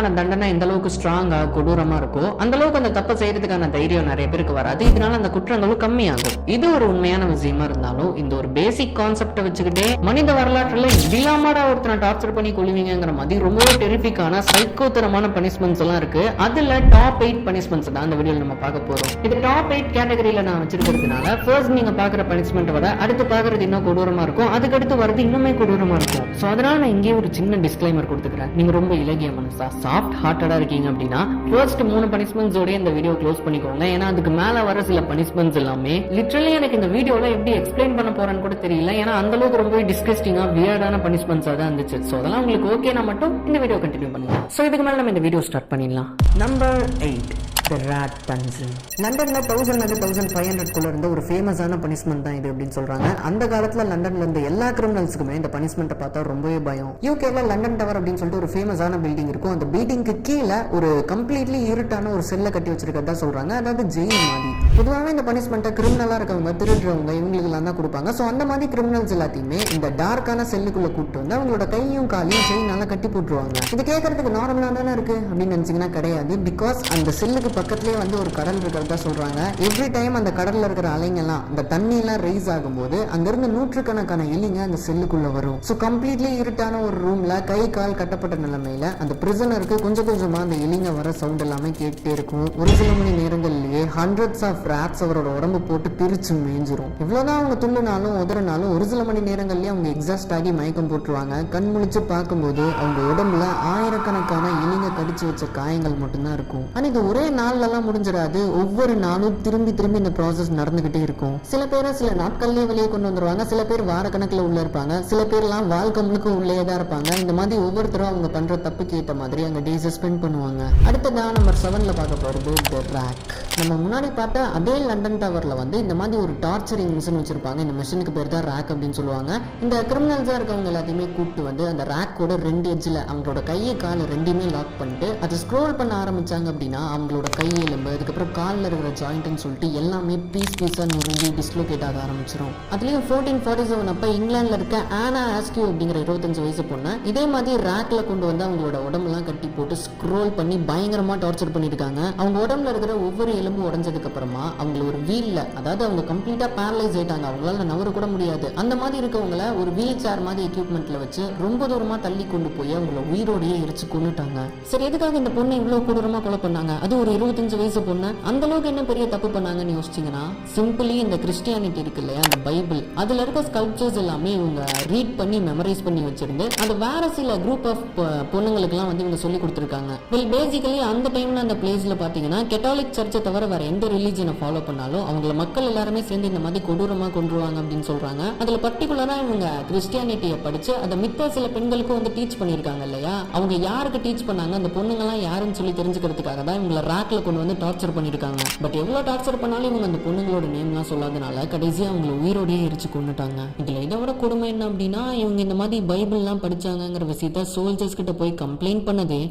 கொடுக்கறதுக்கான தண்டனை எந்த அளவுக்கு ஸ்ட்ராங்கா கொடூரமா இருக்கோ அந்த அளவுக்கு அந்த தப்பை செய்யறதுக்கான தைரியம் நிறைய பேருக்கு வராது. இதனால அந்த குற்றங்களும் கம்மியாகும். இது ஒரு உண்மையான விஷயமா இருந்தாலும் இந்த ஒரு பேசிக் கான்செப்டை வச்சுக்கிட்டே மனித வரலாற்றுல இல்லாமடா ஒருத்தனை டார்ச்சர் பண்ணி கொள்வீங்கிற மாதிரி ரொம்ப டெரிஃபிக்கான சைக்கோத்தரமான பனிஷ்மெண்ட்ஸ் எல்லாம் இருக்கு. அதுல டாப் 8 பனிஷ்மெண்ட்ஸ் தான் இந்த வீடியோல நம்ம பார்க்க போறோம். இது டாப் 8 கேட்டகரியில நான் வச்சிருக்கிறதுனால ஃபர்ஸ்ட் நீங்க பாக்குற பனிஷ்மெண்ட் விட அடுத்து பாக்குறது இன்னும் கொடூரமா இருக்கும், அதுக்கு அடுத்து வரது இன்னுமே கொடூரமா இருக்கும். சோ அதனால நான் இங்கே ஒரு சின்ன டிஸ்க்ளைமர் கொடுத்துக்கிறேன். நீங்க ரொம்ப இலகிய மனசா சாஃப்ட் ஹார்ட்டடா இருக்கீங்க அப்படின்னா ஃபர்ஸ்ட் 3 பனிஷ்மெண்ட்ஸோட இந்த வீடியோ க்ளோஸ் பண்ணிக்கோங்க. ஏன்னா அதுக்கு மேல வர சில பனிஷ்மெண்ட்ஸ் எல்லாமே லிட்டரலி எனக்கு இந்த வீடியோல எப்படி எக்ஸ்பிளைன் பண்ண போறேன்னு கூட தெரியல. ஏன்னா அந்த அளவுக்கு ரொம்ப டிஸ்கஸ்டிங்கா வியர்டான பனிஷ்மெண்ட்ஸா தான் இருந்துச்சு. சோ அதெல்லாம் உங்களுக்கு ஓகேனா மட்டும் இந்த வீடியோ கண்டினியூ பண்ணுங்க. சோ இதுக்கு மேல நம்ம இந்த வீடியோ ஸ்டார்ட் பண்ணிடலாம். Number 8 The Rat Dungeon. லண்டன்ல 1000 அது 1500 குள்ள இருந்த ஒரு ஃபேமஸான பனிஷ்மெண்ட் தான் இது அப்படின்னு சொல்றாங்க. அந்த காலத்துல லண்டன்ல இருந்த எல்லா கிரிமினல்ஸ்க்குமே இந்த பனிஷ்மெண்ட்டை பார்த்தா ரொம்பவே பயம். யூகேல லண்டன் டவர் அப்படின்னு சொல்லிட்டு ஒரு ஃபேமஸான பில்டிங் இருக்கும். அந்த பில்டிங்க்கு கீழே ஒரு கம்ப்ளீட்லி இருட்டான ஒரு செல்லை கட்டி வச்சிருக்கிறதா சொல்றாங்க. அதாவது ஜெயில் மாதிரி. பொதுவாகவே இந்த பனிஷ்மெண்ட்டை கிரிமினலா இருக்கவங்க, திருடுறவங்க, இவங்களுக்கு எல்லாம் தான் கொடுப்பாங்க. ஸோ அந்த மாதிரி கிரிமினல்ஸ் எல்லாத்தையுமே இந்த டார்க்கான செல்லுக்குள்ள கூப்பிட்டு வந்து அவங்களோட கையும் காலையும் செயினால கட்டி போட்டுருவாங்க. இது கேட்கறதுக்கு நார்மலா தானே இருக்கு அப்படின்னு நினைச்சீங்கன்னா கிடையாது. பிகாஸ் அந்த செல்லுக்கு பக்கத்துலேயே வந்து ஒரு கடல் இருக்கிறதா சொல்றாங்க. எவ்ரி டைம் அந்த கடல்ல இருக்கிற அலைங்கெல்லாம் அந்த தண்ணி எல்லாம் ரைஸ் ஆகும்போது அங்கிருந்து நூற்றுக்கணக்கான எலிங்க அந்த செல்லுக்குள்ள வரும். ஸோ கம்ப்ளீட்லி இருட்டான ஒரு ரூம்ல கை கால் கட்டப்பட்ட நிலைமையில அந்த பிரிசனருக்கு கொஞ்சம் கொஞ்சமா அந்த எலிங்க வர சவுண்ட் எல்லாமே கேட்டே இருக்கும். ஒரு சில மணி நேரங்கள்லயே ஹண்ட்ரட்ஸ் ஆஃப் ராட்ஸ் அவரோட உடம்பு போட்டு பிரிச்சு மேய்ஞ்சிரும். இவ்வளவுதான் அவங்க துள்ளுனாலும் உதறினாலும் ஒரு சில மணி நேரங்கள்லயே அவங்க எக்ஸாஸ்ட் ஆகி மயக்கம் போட்டுருவாங்க. கண் முழிச்சு பார்க்கும்போது அவங்க உடம்புல ஆயிரக்கணக்கான எலிங்க கடிச்சு வச்ச காயங்கள் மட்டும்தான் இருக்கும். ஆனா இது ஒரே நாள்லாம் முடிஞ்சிடாது. ஒவ்வொரு நாளும் திரும்பி திரும்பி இந்த ப்ராசஸ் நடந்துகிட்டே இருக்கும். சில பேரை சில நாட்கள்லயே வெளியே கொண்டு வந்துருவாங்க, சில பேர் வாரக்கணக்கில் உள்ள இருப்பாங்க, சில பேர்லாம் வாழ்க்கை முழுக்க உள்ளே தான் இருப்பாங்க. இந்த மாதிரி ஒவ்வொருத்தரும் அவங்க பண்ற தப்புக்கு ஏற்ற மாதிரி அங்க டேஸை ஸ்பெண்ட் பண்ணுவாங்க. அடுத்ததான் நம்பர் 7ல பார்க்க போறது தி ராக். நம்ம முன்னாடி பார்த்த அதே லண்டன் டவர்ல வந்து இந்த மாதிரி ஒரு டார்ச்சரிங் மிஷின் வச்சிருப்பாங்க. இந்த மிஷினுக்கு பேர் தான் ராக் அப்படின்னு சொல்லுவாங்க. இந்த கிரிமினல்ஸா இருக்கவங்க எல்லாத்தையுமே கூப்பிட்டு வந்து அந்த ராக்கோட 2 எட்ஜ்ல அவங்களோட கையை கால் ரெண்டையுமே லாக் பண்ணிட்டு அதை ஸ்க்ரோல் பண்ண ஆரம்பிச்சாங்க அப்படின்னா அவங்களோட கை எலும்பு, அதுக்கப்புறம் காலில் இருக்கிற ஜாயிண்ட்னு சொல்லிட்டு எல்லாமே பீஸா நுறுங்கி டிஸ்லோகேட் ஆக ஆரம்பிச்சிடும். அதுலயும் 1447 அப்ப இங்கிலாந்துல இருக்க ஆனா ஆஸ்கியூ அப்படிங்கிற 25 வயசு பொண்ணு இதே மாதிரி ராக்ல கொண்டு வந்து அவங்களோட உடம்பெல்லாம் கட்டி போட்டு ஸ்க்ரோல் பண்ணி பயங்கரமா டார்ச்சர் பண்ணிருக்காங்க. அவங்க உடம்புல இருக்கிற ஒவ்வொரு எலும்பு உடஞ்சதுக்கு அப்புறமா அவங்கள ஒரு வீல்ல, அதாவது அவங்க கம்ப்ளீட்டா பேரலைஸ் ஆயிட்டாங்க, அவங்களால நவர கூட முடியாது, அந்த மாதிரி இருக்கவங்கள ஒரு வீல் சேர் மாதிரி எக்யூப்மெண்ட்ல வச்சு ரொம்ப தூரமா தள்ளி கொண்டு போய் அவங்கள உயிரோடையே எரிச்சு கொண்டுட்டாங்க. சரி, எதுக்காக இந்த பொண்ணை இவ்வளவு கொடூரமா கொலை பண்ணாங்க? அது ஒரு 25 வயசு பொண்ணு. அந்த அளவுக்கு என்ன பெரிய தப்பு பண்ணாங்கன்னு யோசிச்சீங்கன்னா, சிம்பிளி இந்த கிறிஸ்டியானிட்டி இருக்கு இல்லையா, அந்த பைபிள், அதுல இருக்க ஸ்கல்ப்சர்ஸ் எல்லாமே இவங்க ரீட் பண்ணி மெமரைஸ் பண்ணி வச்சிருந்து அது வேற சில குரூப் ஆஃப் பொண்ணுங்களுக்கு எல்லாம் வந்து இவங்க சொல்லி கொடுத்துருக்காங்க. பேசிக்கலி அந்த டைம்ல அந்த பிளேஸ்ல பாத்தீங்கன்னா கெட்டாலிக் சர்ச்சை தவிர வேற எந்த ரிலீஜனை ஃபாலோ பண்ணாலும் அவங்கள மக்கள் எல்லாருமே சேர்ந்து இந்த மாதிரி கொடூரமா கொண்டுருவாங்க அப்படின்னு சொல்றாங்க. அதுல பர்டிகுலரா இவங்க கிறிஸ்டியானிட்டியை படிச்சு அதை மித்த சில பெண்களுக்கும் வந்து டீச் பண்ணிருக்காங்க இல்லையா. அவங்க யாருக்கு டீச் பண்ணாங்க, அந்த பொண்ணுங்க எல்லாம் யாருன்னு சொல்லி தெரிஞ்சுக்கிறதுக்காக தான் இவங்களை ராக்ல கொண்டு வந்து டார்ச்சர் பண்ணிருக்காங்க. பட் எவ்வளவு டார்ச்சர் பண்ணாலும் இவங்க அந்த பொண்ணுங்களோட நேம்லாம் சொல்லாதனால கடைசியா அவங்களை உயிரோடையே எரிச்சு கொண்டுட்டாங்க. இதுல இதை விட கொடுமை என்ன அப்படின்னா, இவங்க இந்த மாதிரி பைபிள்லாம் படிச்சாங்கிற விஷயத்த சோல்ஜர்ஸ் கிட்ட போய் கம்ப்ளைண்ட் பண்ணதே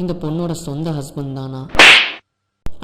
இந்த பொண்ணோட சொந்த ஹஸ்பண்ட் தானா.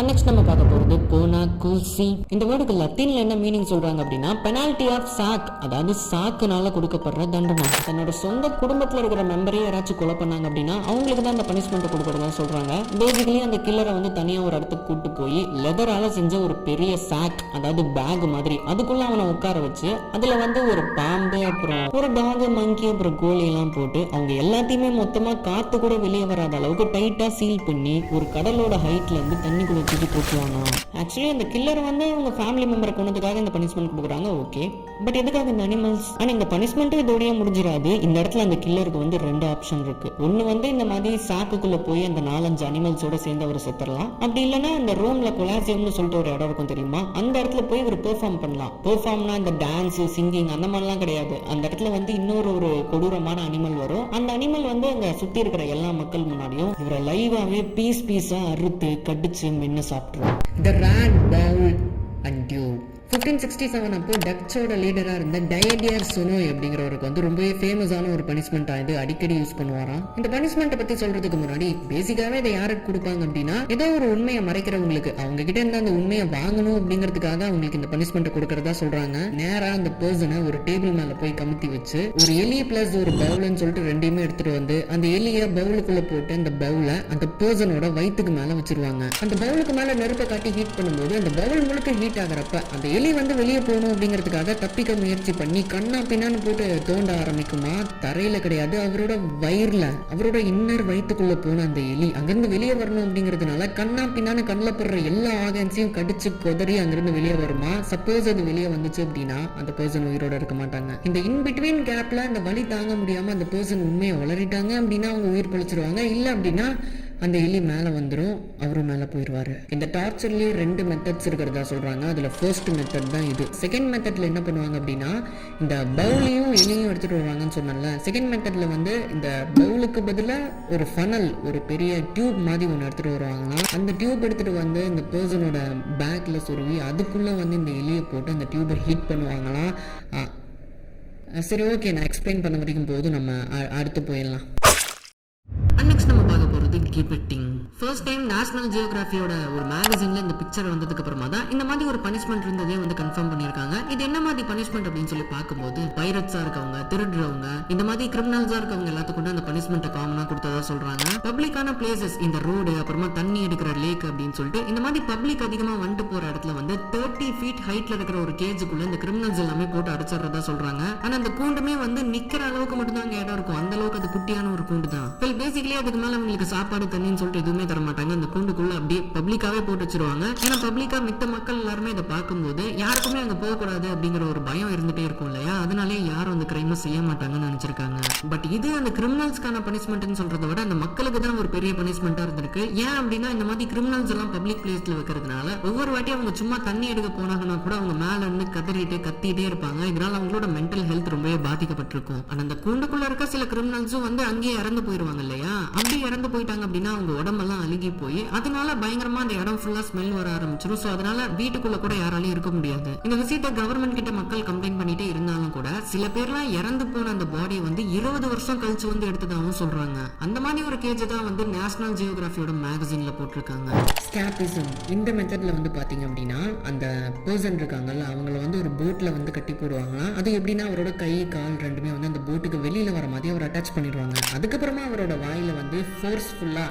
நெக்ஸ்ட் நம்ம பார்க்க போறது போனா கூசி. இந்த வேர்டுக்கு லத்தீன்ல என்ன மீனிங் சொல்றாங்க அப்படின்னா பெனால்டி ஆஃப் சாக், அதாவது சாக்குனால கொடுக்கப்படுற தண்டனை. தன்னோட சொந்த குடும்பத்துல இருக்கிற மெம்பரே யாராச்சும் கொலை பண்ணாங்க அப்படின்னா அவங்களுக்கு தான் அந்த பனிஷ்மெண்ட் கொடுக்கறதா சொல்றாங்க. பேசிக்கலி அந்த கில்லரை வந்து தனியா ஒரு இடத்துக்கு கூட்டு போய் லெதரால செஞ்ச ஒரு பெரிய சாக், அதாவது பேக் மாதிரி, அதுக்குள்ள அவனை உட்கார வச்சு அதுல வந்து ஒரு பாம்பு, அப்புறம் ஒரு டாக், மங்கி, அப்புறம் கோழி எல்லாம் போட்டு அவங்க எல்லாத்தையுமே மொத்தமா காத்து கூட வெளியே வராத அளவுக்கு டைட்டா சீல் பண்ணி ஒரு கடலோட ஹைட்ல இருந்து தண்ணிக்குள்ள ஆக்சுவலி அந்த கில்லர் வந்து அவங்க ஃபேமிலி மெம்பரை கொண்டதுக்காக இந்த பனிஷ்மெண்ட் கொடுக்குறாங்க. ஓகே, பட் எதுக்காக இந்த அனிமல்ஸ்? ஆனா இந்த பனிஷ்மெண்ட்டும் இதோடய முடிஞ்சிடாது. இந்த இடத்துல அந்த கில்லருக்கு வந்து 2 ஆப்ஷன் இருக்கு. ஒன்னு வந்து இந்த மாதிரி சாக்குக்குள்ள போய் அந்த 4-5 அனிமல்ஸோட சேர்ந்து அவர் செத்துறலாம். அப்படி இல்லைன்னா அந்த ரோம்ல கொலாசியம்னு சொல்லிட்டு ஒரு இடம் இருக்கும் தெரியுமா, அந்த இடத்துல போய் இவர் பெர்ஃபார்ம் பண்ணலாம். பெர்ஃபார்ம்னா இந்த டான்ஸ், சிங்கிங் அந்த மாதிரிலாம் கிடையாது. அந்த இடத்துல வந்து இன்னொரு ஒரு கொடூரமான அனிமல் வரும். அந்த அனிமல் வந்து அங்க சுத்தி இருக்கிற எல்லா மக்கள் முன்னாடியும் இவரை லைவாவே பீஸா அறுத்து கடிச்சு மென்னு சாப்பிட்டுரும். The rat, bull and dew. 1567 அப்போ டச்சோட லீடரா இருந்த டயடியர் சுனோய் அப்படிங்கிறவருக்கு வந்து ரொம்பவே ஃபேமஸான ஒரு பனிஷ்மெண்ட் ஆயுது அடிக்கடி யூஸ் பண்ணுவாராம். இந்த பனிஷ்மெண்ட்டை பத்தி சொல்றதுக்கு முன்னாடி பேசிக்காவே இதை யாருக்கு கொடுப்பாங்க அப்படின்னா, ஏதோ ஒரு உண்மையை மறைக்கிறவங்களுக்கு, அவங்க கிட்ட இருந்து அந்த உண்மையை வாங்கணும் அப்படிங்கிறதுக்காக அவங்களுக்கு இந்த பனிஷ்மெண்ட் கொடுக்கறதா சொல்றாங்க. நேரா அந்த பர்சனை ஒரு டேபிள் மேல போய் கமுத்தி வச்சு ஒரு எலி பிளஸ் ஒரு பவுல்னு சொல்லிட்டு ரெண்டையுமே எடுத்துட்டு வந்து அந்த எலிய பவுலுக்குள்ள போட்டு அந்த பவுல அந்த பர்சனோட வயிற்றுக்கு மேல வச்சிருவாங்க. அந்த பவுலுக்கு மேல நெருப்பை காட்டி ஹீட் பண்ணும்போது அந்த பவுல் முழுக்க ஹீட் ஆகிறப்ப அந்த எலி வந்து வெளியே போகணும் அப்படிங்கிறதுக்காக தப்பிக்க முயற்சி பண்ணி கண்ணா பின்னான்னு போட்டு தோண்ட ஆரம்பிக்குமா. தரையில கிடையாது, அவரோட வயிறுல, அவரோட இன்னர் வயிற்றுக்குள்ள போன அந்த எலி அங்கிருந்து வெளியே வரணும் அப்படிங்கிறதுனால கண்ணா பின்னான்னு கண்ணில் படுற எல்லா ஆகன்ஸையும் கடிச்சு கொதறி அங்கிருந்து வெளியே வருமா. சப்போஸ் அது வெளியே வந்துச்சு அப்படின்னா அந்த பர்சன் உயிரோட இருக்க மாட்டாங்க. இந்த இன்பிட்வீன் கேப்ல அந்த வலி தாங்க முடியாம அந்த பர்சன் உண்மையை வளரிட்டாங்க அப்படின்னா அவங்க உயிர் பழிச்சிருவாங்க. இல்லை அப்படின்னா அந்த எலி மேலே வந்துடும், அவரும் மேலே போயிடுவார். இந்த டார்ச்சர்லேயே 2 மெத்தட்ஸ் இருக்கிறதா சொல்கிறாங்க. அதில் ஃபர்ஸ்ட் மெத்தட் தான் இது. செகண்ட் மெத்தடில் என்ன பண்ணுவாங்க அப்படின்னா, இந்த பவுலையும் எலியும் எடுத்துகிட்டு வருவாங்கன்னு சொன்னால, செகண்ட் மெத்தடில் வந்து இந்த பவுலுக்கு பதிலாக ஒரு ஃபனல், ஒரு பெரிய டியூப் மாதிரி ஒன்று எடுத்துகிட்டு வருவாங்கன்னா, அந்த டியூப் எடுத்துகிட்டு வந்து இந்த பர்சனோட பேக்கில் சொருவி அதுக்குள்ளே வந்து இந்த எலியை போட்டு அந்த டியூபை ஹீட் பண்ணுவாங்களாம். சரி, ஓகே, நான் எக்ஸ்பிளைன் பண்ண வரைக்கும் போது நம்ம அடுத்து போயிடலாம். நெக்ஸ்ட் நம்ம பார்க்க போகிறது கிபெட்டிங். ஃபர்ஸ்ட் டைம் நேஷனல் ஜியோகிராஃபியோட ஒரு மேகசின்ல இந்த பிக்சர் வந்ததுக்கு அப்புறமா தான் இந்த மாதிரி ஒரு பனிஷ்மெண்ட் இருந்ததே வந்து கன்ஃபார்ம் பண்ணியிருக்காங்க. இது என்ன மாதிரி பனிஷ்மெண்ட் அப்படின்னு சொல்லி பார்க்கும்போது, பைரட்ஸா இருக்கவங்க, திருடுறவங்க, இந்த மாதிரி கிரிமினல்ஸா இருக்கவங்க எல்லாத்துக்கும் அந்த பனிஷ்மெண்ட்டை காமனா கொடுத்ததா சொல்றாங்க. பப்ளிக்கான பிளேசஸ், இந்த ரோடு, அப்புறமா தண்ணி எடுக்கிற லேக் அப்படின்னு சொல்லிட்டு இந்த மாதிரி பப்ளிக் அதிகமா வந்துட்டு போற இடத்துல வந்து 30 feet ஹைட்ல இருக்கிற ஒரு கேஜுக்குள்ள இந்த கிரிமினல்ஸ் எல்லாமே போட்டு அடைச்சிடுறதா சொல்றாங்க. ஆனா அந்த கூண்டுமே வந்து நிக்கிற அளவுக்கு மட்டும் தான் இடம் இருக்கும், அந்த அளவுக்கு அது குட்டியான ஒரு கூண்டு தான். பேசிக்கலி அதுக்கு மேல அவங்களுக்கு சாப்பாடு தண்ணின்னு சொல்லிட்டு எதுவுமே தர மாட்டாங்க. அந்த கூண்டுக்குள்ள அப்படியே பப்ளிக்காவே போட்டு வச்சிருவாங்க. ஏன்னா பப்ளிக்கா மித்த மக்கள் எல்லாருமே இதை பார்க்கும்போது யாருக்குமே அங்க போகக்கூடாது அப்படிங்கிற ஒரு பயம் இருந்துட்டே இருக்கும் இல்லையா, அதனாலே யாரும் அந்த கிரைம் செய்ய மாட்டாங்கன்னு நினைச்சிருக்காங்க. பட் இது அந்த கிரிமினல்ஸ்க்கான பனிஷ்மெண்ட்னு சொல்றதை விட அந்த மக்களுக்கு தான் ஒரு பெரிய பனிஷ்மெண்டா இருந்திருக்கு. ஏன் அப்படின்னா இந்த மாதிரி கிரிமினல்ஸ் எல்லாம் பப்ளிக் பிளேஸ்ல வைக்கிறதுனால ஒவ்வொரு வாட்டி அவங்க சும்மா தண்ணி எடுக்க போனாங்கன்னா கூட அவங்க மேல இருந்து கத்திட்டே இருப்பாங்க. இதனால அவங்களோட மென்டல் ஹெல்த் ரொம்பவே பாதிக்கப்பட்டிருக்கும். ஆனா அந்த கூண்டுக்குள்ள இருக்க சில கிரிமினல்ஸும் வந்து அங்கேயே இறந்து போயிருவாங்க இல்லையா. அப்படி இறந்து போயிட்டாங்க அப்படின்னா அவங்க உடம்பெல்லாம் அழுகி போய் அதனால பயங்கரமா அந்த இடம் ஃபுல்லா ஸ்மெல் வர ஆரம்பிச்சிடும். சோ அதனால வீட்டுக்குள்ள கூட யாராலையும் இருக்க முடியாது. இந்த விஷயத்தை கவர்மெண்ட் கிட்ட மக்கள் கம்ப்ளைண்ட் பண்ணிட்டே இருந்தாலும் கூட சில பேர்லாம் இறந்து போன அந்த பாடியை வந்து 20 வருஷம் கழிச்சு வந்து எடுத்ததாகவும் சொல்றாங்க. அந்த மாதிரி ஒரு கேஜ் தான் வந்து நேஷனல் ஜியோகிராஃபியோட மேகசின்ல போட்டிருக்காங்க. ஸ்கேபிசம் இந்த மெத்தட்ல வந்து பாத்தீங்க அப்படின்னா, அந்த பர்சன் இருக்காங்கல்ல அவங்கள வந்து ஒரு போட்ல வந்து கட்டி போடுவாங்களா. அது எப்படின்னா அவரோட கை கால் ரெண்டுமே வந்து அந்த போட்டுக்கு வெளியில வர மாதிரி அவர் அட்டாச் பண்ணிடுவாங்க. அதுக்கப்புறமா அவரோட வாயில வந்து ஃபோர்ஸ்ஃபுல்லா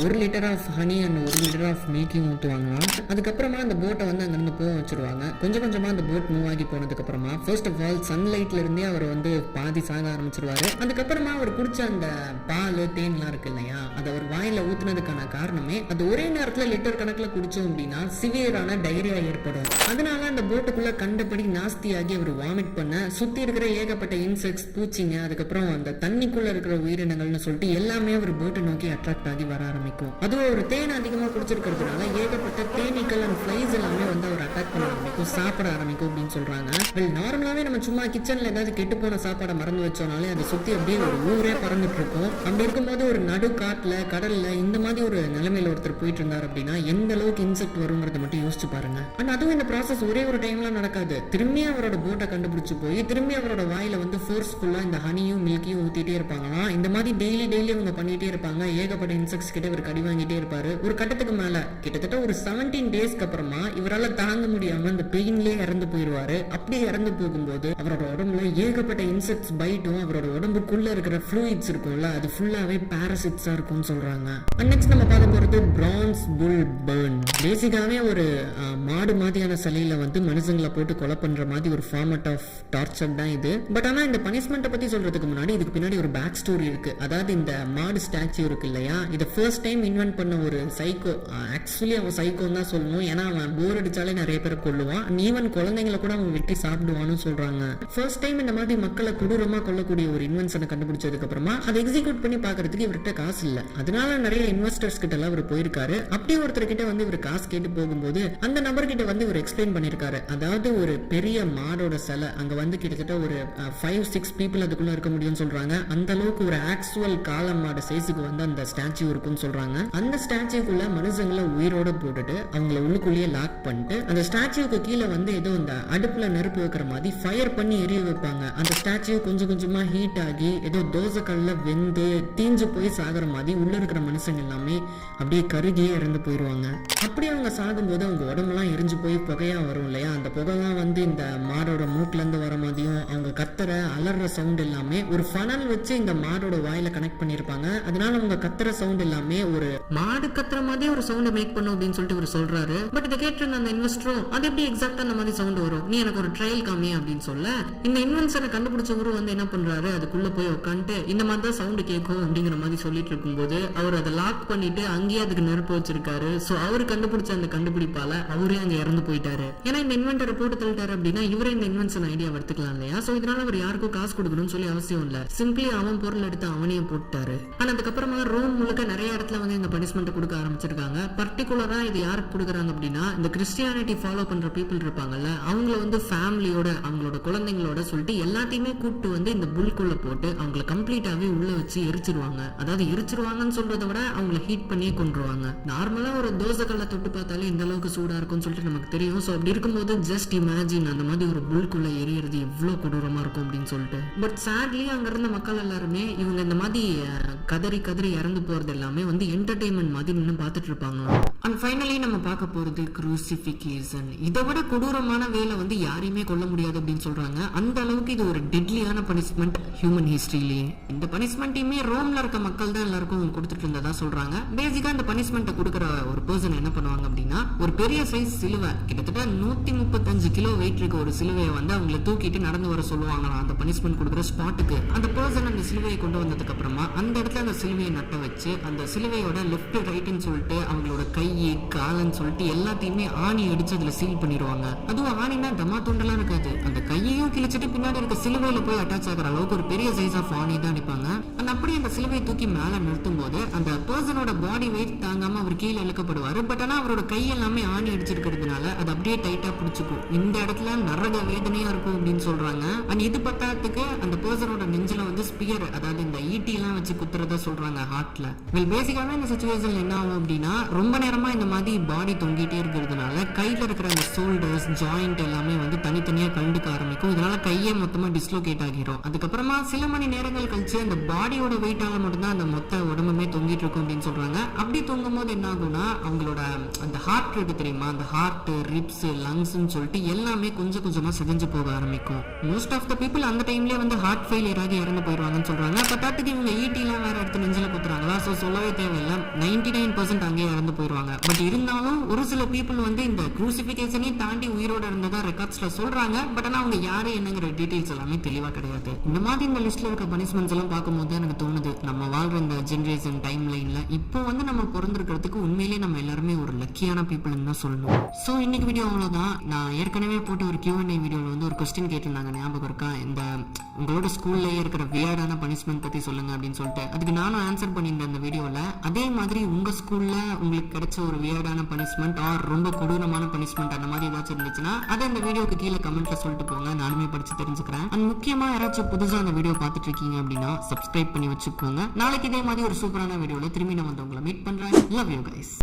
1 litre of honey and 1 litre of மில்க்கையும் ஊற்றுவாங்களாம். அதுக்கப்புறமா அந்த போட்டை வந்து அங்கிருந்து போக வச்சிருவாங்க. கொஞ்சம் கொஞ்சமா அந்த போட் மூவ் ஆகி போனதுக்கு அப்புறமா ஃபர்ஸ்ட் ஆஃப் ஆல் சன்லைட்ல இருந்தே அவர் வந்து பாதி சாக ஆரம்பிச்சிருவாரு. அதுக்கப்புறமா அவர் குடிச்ச அந்த பால் தேன்லாம் இருக்கு இல்லையா, அதை அவர் வாயில ஊத்துனதுக்கான காரணமே அது ஒரே நேரத்துல லிட்டர் கணக்கில் குடிச்சோம் அப்படின்னா சிவியரான டைரியா ஏற்படும். அதனால அந்த போட்டுக்குள்ள கண்டபடி நாஸ்தியாகி அவர் வாமிட் பண்ண சுத்தி இருக்கிற ஏகப்பட்ட இன்செக்ட்ஸ், பூச்சிங்க, அதுக்கப்புறம் அந்த தண்ணிக்குள்ள இருக்கிற உயிரினங்கள்னு சொல்லிட்டு எல்லாமே ஒரு போட்டை நோக்கி அட்ராக்ட் ஆகி வர ஆரம்பிக்கும். அதுவும் ஒரு தேன் அதிகமா குடிச்சிருக்கிறதுனால ஏகப்பட்ட தேனீக்கள் அண்ட் ஃப்ளைஸ் எல்லாமே வந்து அவர் அட்டாக் பண்ண ஆரம்பிக்கும், சாப்பிட ஆரம்பிக்கும் அப்படின்னு சொல்றாங்க. நார்மலாவே நம்ம சும்மா கிச்சன்ல ஏதாவது கெட்டு போன சாப்பாடை மறந்து வச்சோம்னாலே அதை சுத்தி அப்படியே ஒரு ஊரே பறந்துட்டு இருக்கும். அப்படி இருக்கும்போது ஒரு நடு காட்டுல கடல்ல இந்த மாதிரி ஒரு நிலைமையில ஒருத்தர் போயிட்டு இருந்தார் அப்படின்னா எந்த அளவுக்கு இன்செக்ட் வருங்கிறத மட்டும் யோசிச்சு பாருங்க. ஆனா அதுவும் இந்த ப்ராசஸ் ஒரே ஒரு டைம்ல நடக்காது. திரும்பி அவரோட போட்டை கண்டுபிடிச்சு போய் திரும்பி அவரோட வாயில வந்து ஃபோர்ஸ்ஃபுல்லா இந்த ஹனியும் மில்கையும் ஊத்திட்டே இருப்பாங்களாம். இந்த மாதிரி டெய்லி அவங்க பண்ணிட்டே இருப்பாங்க. ஏகப்பட்ட இன்செக்ட்ஸ் கிட்ட இவர் கடி வாங்கிட்டே இருப்பாரு. ஒரு கட்டத்துக்கு மேல கிட்டத்தட்ட ஒரு 17 டேஸ்க்கு அப்புறமா இவரால தாங்க முடியாம அந்த பெயின்லயே இறந்து போயிடுவாரு. அப்படி இறந்து போகும்போது அவரோட உடம்புல ஏகப்பட்ட இன்செக்ட்ஸ் பைட்டும் அவரோட உடம்புக்குள்ள இருக்கிற ஃப்ளூயிட்ஸ் இருக்கும்ல அது ஃபுல்லாவே பாராசிட்ஸா இருக்கும்னு சொல்றாங்க. நெக்ஸ்ட் நம்ம பார்க்க போறது பிரான்ஸ் புல் பர்ன். பேசிக்காவே ஒரு மாடு மாதிரியான சிலையில வந்து மனுஷங்களை போட்டு கொலை பண்ற மாதிரி ஒரு ஃபார்மட் ஆஃப் டார்ச்சர் தான் இது. பட் ஆனா இந்த பனிஷ்மெண்ட்டை பத்தி சொல்றதுக்கு முன்னாடி இதுக்கு பின்னாடி ஒரு பேக் ஸ்டோரி இருக்கு. அதாவது இந்த மாடு ஸ்டாச்சு இருக்கு இல்லையா, இதை ஃபர்ஸ்ட் டைம் இன்வென்ட் பண்ண ஒரு சைக்கோ. ஆக்சுவலி அவன் சைக்கோன்னு தான் சொல்லணும். ஏன்னா அவன் போர் அடிச்சாலே நிறைய பேரை கொல்லுவான். ஈவன் குழந்தைங்களை கூட அவன் வெட்டி சாப்பிடுவான்னு சொல்றாங்க. ஃபர்ஸ்ட் டைம் இந்த மாதிரி மக்களை கொடூரமா கொல்லக்கூடிய ஒரு இன்வென்ஷனை கண்டுபிடிச்சதுக்கு அப்புறமா அதை எக்ஸிக்யூட் பண்ணி பாக்குறதுக்கு இவர்கிட்ட காசு இல்ல. அதனால நிறைய இன்வெஸ்டர்ஸ் கிட்ட எல்லாம் இவர் போயிருக்காரு. அப்படி ஒருத்தர் கிட்ட வந்து இவர் காசு கேட்டு போகும்போது அந்த நபர்கிட்ட வந்து இவர் எக்ஸ்பிளைன் பண்ணிருக்காரு. அதாவது ஒரு பெரிய மாடோட சிலை அங்க வந்து கிட்டத்தட்ட ஒரு 5-6 பீப்புள் அதுக்குள்ள இருக்க முடியும்னு சொல்றாங்க. அந்த அளவுக்கு ஒரு ஆக்சுவல் காலம் மாடு சைஸுக்கு வந்து அந்த ஸ்டாச்சு ஸ்டாச்சு இருக்குன்னு சொல்றாங்க. அந்த ஸ்டாச்சுக்குள்ள மனுஷங்களை உயிரோட போட்டுட்டு அவங்கள உள்ளுக்குள்ளேயே லாக் பண்ணிட்டு அந்த ஸ்டாச்சுக்கு கீழே வந்து ஏதோ இந்த அடுப்புல நெருப்பு வைக்கிற மாதிரி ஃபயர் பண்ணி எரிய வைப்பாங்க. அந்த ஸ்டாச்சு கொஞ்சம் கொஞ்சமா ஹீட் ஆகி ஏதோ தோசை கல்ல வெந்து தீஞ்சு போய் சாகுற மாதிரி உள்ள இருக்கிற மனுஷங்க எல்லாமே அப்படியே கருகியே இறந்து போயிடுவாங்க. அப்படி அவங்க சாகும்போது அவங்க உடம்பெல்லாம் எரிஞ்சு போய் புகையா வரும் இல்லையா, அந்த புகைலாம் வந்து இந்த மாடோட மூக்குல இருந்து வர மாதிரியும் அவங்க கத்துற அலற சவுண்ட் எல்லாமே ஒரு ஃபனல் வச்சு இந்த மாடோட வாயில கனெக்ட் பண்ணிருப்பாங்க. அதனால அவங்க கத்துற சவுண்ட் எல்லாமே ஒரு மாடு கத்துற மாதிரி ஒரு சவுண்ட் மேக் பண்ணும் அப்படின்னு சொல்லிட்டு இவர் சொல்றாரு. பட் இதை கேட்டு அந்த இன்வெஸ்டரும் அது எப்படி எக்ஸாக்டா அந்த மாதிரி சவுண்ட் வரும், நீ எனக்கு ஒரு ட்ரையல் காமி அப்படின்னு சொல்ல இந்த இன்வென்ஷனை கண்டுபிடிச்சவரும் வந்து என்ன பண்றாரு, அதுக்குள்ள போய் உட்காந்துட்டு இந்த மாதிரி தான் சவுண்ட் கேட்கும் அப்படிங்கிற மாதிரி சொல்லிட்டு இருக்கும்போது அவர் அதை லாக் பண்ணிட்டு அங்கேயே அதுக்கு நெருப்பு வச்சிருக்காரு. சோ அவரு கண்டுபிடிச்ச அந்த கண்டுபிடிப்பால அவரே அங்க இறந்து போயிட்டாரு. ஏன்னா இந்த இன்வென்டரை போட்டு தள்ளிட்டாரு அப்படின்னா இவரே இந்த இன்வென்ஷன் ஐடியா எடுத்துக்கலாம் இல்லையா. சோ இதனால அவர் யாருக்கும் காசு கொடுக்கணும்னு சொல்லி அவசியம் இல்ல, சிம்பிளி அவன் பொருள் எடுத்து அவனையே போட்டாரு. ஆனா அதுக்கப்புறமா ரோம் முழுக்க நிறைய இடத்துல வந்து இந்த பனிஷ்மெண்ட் கொடுக்க ஆரம்பிச்சிருக்காங்க. பர்டிகுலரா இது யாருக்கு கொடுக்குறாங்க அப்படின்னா இந்த கிறிஸ்டியானிட்டி ஃபாலோ பண்ற பீப்புள் இருப்பாங்கல்ல, அவங்கள வந்து ஃபேமிலியோட அவங்களோட குழந்தைங்களோட சொல்லிட்டு எல்லாத்தையுமே கூப்பிட்டு வந்து இந்த புல்குள்ள போட்டு அவங்களை கம்ப்ளீட்டாவே உள்ள வச்சு எரிச்சிருவாங்க. அதாவது எரிச்சிருவாங்கன்னு சொல்றதை விட அவங்களை ஹீட் பண்ணியே கொண்டுருவாங்க. நார்மலா ஒரு தோசை கல்லை தொட்டு பார்த்தாலே இந்த அளவுக்கு சூடா இருக்கும்னு சொல்லிட்டு நமக்கு தெரியும். ஸோ அப்படி இருக்கும்போது ஜஸ்ட் இமேஜின் அந்த மாதிரி ஒரு புல்குள்ள எரியறது எவ்வளவு கொடூரமா இருக்கும் அப்படின்னு சொல்லிட்டு. பட் சேட்லி அங்க இருந்த மக்கள் எல்லாருமே இவங்க இந்த மாதிரி கதறி கதறி இறந்து போறது எல்லாமே வந்து என்டர்டைன்மெண்ட் மாதிரி நின்று பார்த்துட்டு இருப்பாங்க. அண்ட் ஃபைனலி நம்ம பார்க்க போறது குரூசிஃபிகேஷன். இதை விட கொடூரமான வேலை வந்து யாரையுமே கொல்ல முடியாது அப்படின்னு சொல்றாங்க. அந்த அளவுக்கு இது ஒரு டெட்லியான பனிஷ்மெண்ட் ஹியூமன் ஹிஸ்டரியிலேயே. இந்த பனிஷ்மெண்ட்டையுமே ரோம்ல இருக்க மக்கள் தான் எல்லாருக்கும் கொடுத்துட்டு இருந்ததா சொல்றாங்க. பேசிக்கா இந்த பனிஷ்மெண்ட்டை கொடுக்குற ஒரு பர்சன் என்ன பண்ணுவாங்க அப்படின்னா ஒரு பெரிய சைஸ் சிலுவை கிட்டத்தட்ட 135 கிலோ வெயிட் இருக்க ஒரு சிலுவையை வந்து அவங்களை தூக்கிட்டு நடந்து வர சொல்லுவாங்க அந்த பனிஷ்மெண்ட் கொடுக்குற ஸ்பாட்டுக்கு. அந்த பர்சன் அந்த சிலுவையை கொண்டு வந்ததுக்கு அப்புறமா அந்த இடத்துல அந்த சிலுவையை நட்ட வச்சு அந்த சிலுவையோட லெஃப்ட் ரைட்னு சொல்லிட்டு அவங்களோட கை காலன்னு சொல்லிட்டு எல்லாத்தையுமே ஆணி அடிச்சு அதுல சீல் பண்ணிடுவாங்க. அதுவும் ஆணினா டமா துண்டெல்லாம் இருக்காது, அந்த கையையும் கிழிச்சிட்டு பின்னாடி இருக்க சிலுவையில போய் அட்டாச் ஆகிற அளவுக்கு ஒரு பெரிய சைஸ் ஆஃப் ஆணி தான் அடிப்பாங்க. அந்த அப்படி அந்த சிலுவையை தூக்கி மேல நிறுத்தும் போது அந்த பர்சனோட பாடி வெயிட் தாங்காம அவர் கீழே இழுக்கப்படுவாரு. பட் ஆனா அவரோட கை எல்லாமே ஆணி அடிச்சிருக்கிறதுனால அது அப்படியே டைட்டா பிடிச்சிக்கும். இந்த இடத்துல நரக வேதனையா இருக்கும் அப்படின்னு சொல்றாங்க. அண்ட் இது பத்தாத்துக்கு அந்த பர்சனோட நெஞ்சில வந்து ஸ்பியர், அதாவது இந்த ஈட்டி எல்லாம் வச்சு குத்துறதா சொல்றாங்க ஹார்ட்ல. வெல் பேசிக்காவே இந்த சிச்சுவேஷன் என்ன ஆகும் அப்படின்னா ரொம்ப நேரமா இந்த மாதிரி பாடி தொங்கிட்டே இருக்கிறதுனால கையில இருக்கிற அந்த ஷோல்டர்ஸ் ஜாயிண்ட் எல்லாமே வந்து தனித்தனியா கண்டுக்க ஆரம்பிக்கும். இதனால கையே மொத்தமா டிஸ்லோகேட் ஆகிரும். அதுக்கப்புறமா சில மணி நேரங்கள் கழிச்சு அந்த பாடியோட வெயிட்டால மட்டும்தான் அந்த மொத்த உடம்புமே தொங்கிட்டு இருக்கும் அப்படின்னு சொல்றாங்க. அப்படி தொங்கும் போது என்ன ஆகும்னா அவங்களோட அந்த ஹார்ட் இருக்கு தெரியுமா, அந்த ஹார்ட் ரிப்ஸ் லங்ஸ்ன்னு சொல்லிட்டு எல்லாமே கொஞ்சம் கொஞ்சமா சிதைஞ்சு போக ஆரம்பிக்கும். மோஸ்ட் ஆஃப் த பீப்புள் அந்த டைம்லயே வந்து ஹார்ட் ஃபெயிலியர் ஆகி இறந்து போயிடுவாங்கன்னு சொல்றாங்க. பத்தாத்துக்கு இவங்க ஈட்டிலாம் வேற எடுத்து நெஞ்சில குத்துறாங்களா, ஸோ சொல்லவே தேவையில்லை 99% அங்கேயே இறந்து போயிடுவாங்க. பட் இருந்தாலும் ஒரு சில பீப்புள் வந்து இந்த குரூசிஃபிகேஷனையும் தாண்டி உயிரோட இருந்ததா ரெக்கார்ட்ஸ்ல சொல்றாங்க. பட் ஆனா அவங்க யாரு என்னங்கிற டீடைல்ஸ் எல்லாமே தெளிவா கிடையாது. இந்த மாதிரி இந்த லிஸ்ட்ல இருக்க பனிஷ்மெண்ட்ஸ் எல்லாம் பார்க்கும்போது எனக்கு தோணுது நம்ம வாழ்ற இந்த ஜெனரேஷன் டைம் லைன்ல இப்போ வந்து நம்ம பிறந்திருக்கிறதுக்கு உண்மையிலேயே நம்ம எல்லாருமே ஒரு லக்கியான பீப்புள்னு தான் சொல்லணும். ஸோ இன்னைக்கு வீடியோ அவ்வளோதான். நான் ஏற்கனவே போட்டு ஒரு Q&A வீடியோவில் வந்து ஒரு கொஸ்டின் கேட்டிருந்தாங்க, ஞாபகம் இருக்கா, இந்த உங்களோட ஸ்கூல்லேயே இருக்கிற வியர்டான பனிஷ்மெண்ட் பற்றி சொல்லுங்க அப்படின்னு சொல்லிட்டு. அதுக்கு நானும் ஆன்சர் பண்ணியிருந்தேன் அந்த வீடியோவில். அதே மாதிரி உங்கள் ஸ்கூலில் உங்களுக்கு கிடைச்ச ஒரு வியர்டான பனிஷ்மெண்ட் ஆர் ரொம்ப கொடூரமான பனிஷ்மெண்ட் அந்த மாதிரி ஏதாச்சும் இருந்துச்சுன்னா அதை இந்த வீடியோக்கு கீழே கமெண்ட்ல சொல்லிட்டு போங்க, நானுமே படிச்சு தெரிஞ்சுக்கிறேன். அண்ட் முக்கியமாக யாராச்சும் புதுசாக அந்த வீடியோ பார்த்துட்டு இருக்கீங்க அப்படின்னா சப்ஸ்கிரைப் பண்ணி வச்சுக்கோங்க. நாளைக்கு இதே மாதிரி ஒரு சூப்பரான வீடியோவில் திரும்பி நான் வந்து உங்களை மீட் பண்ணுறேன். Love you guys.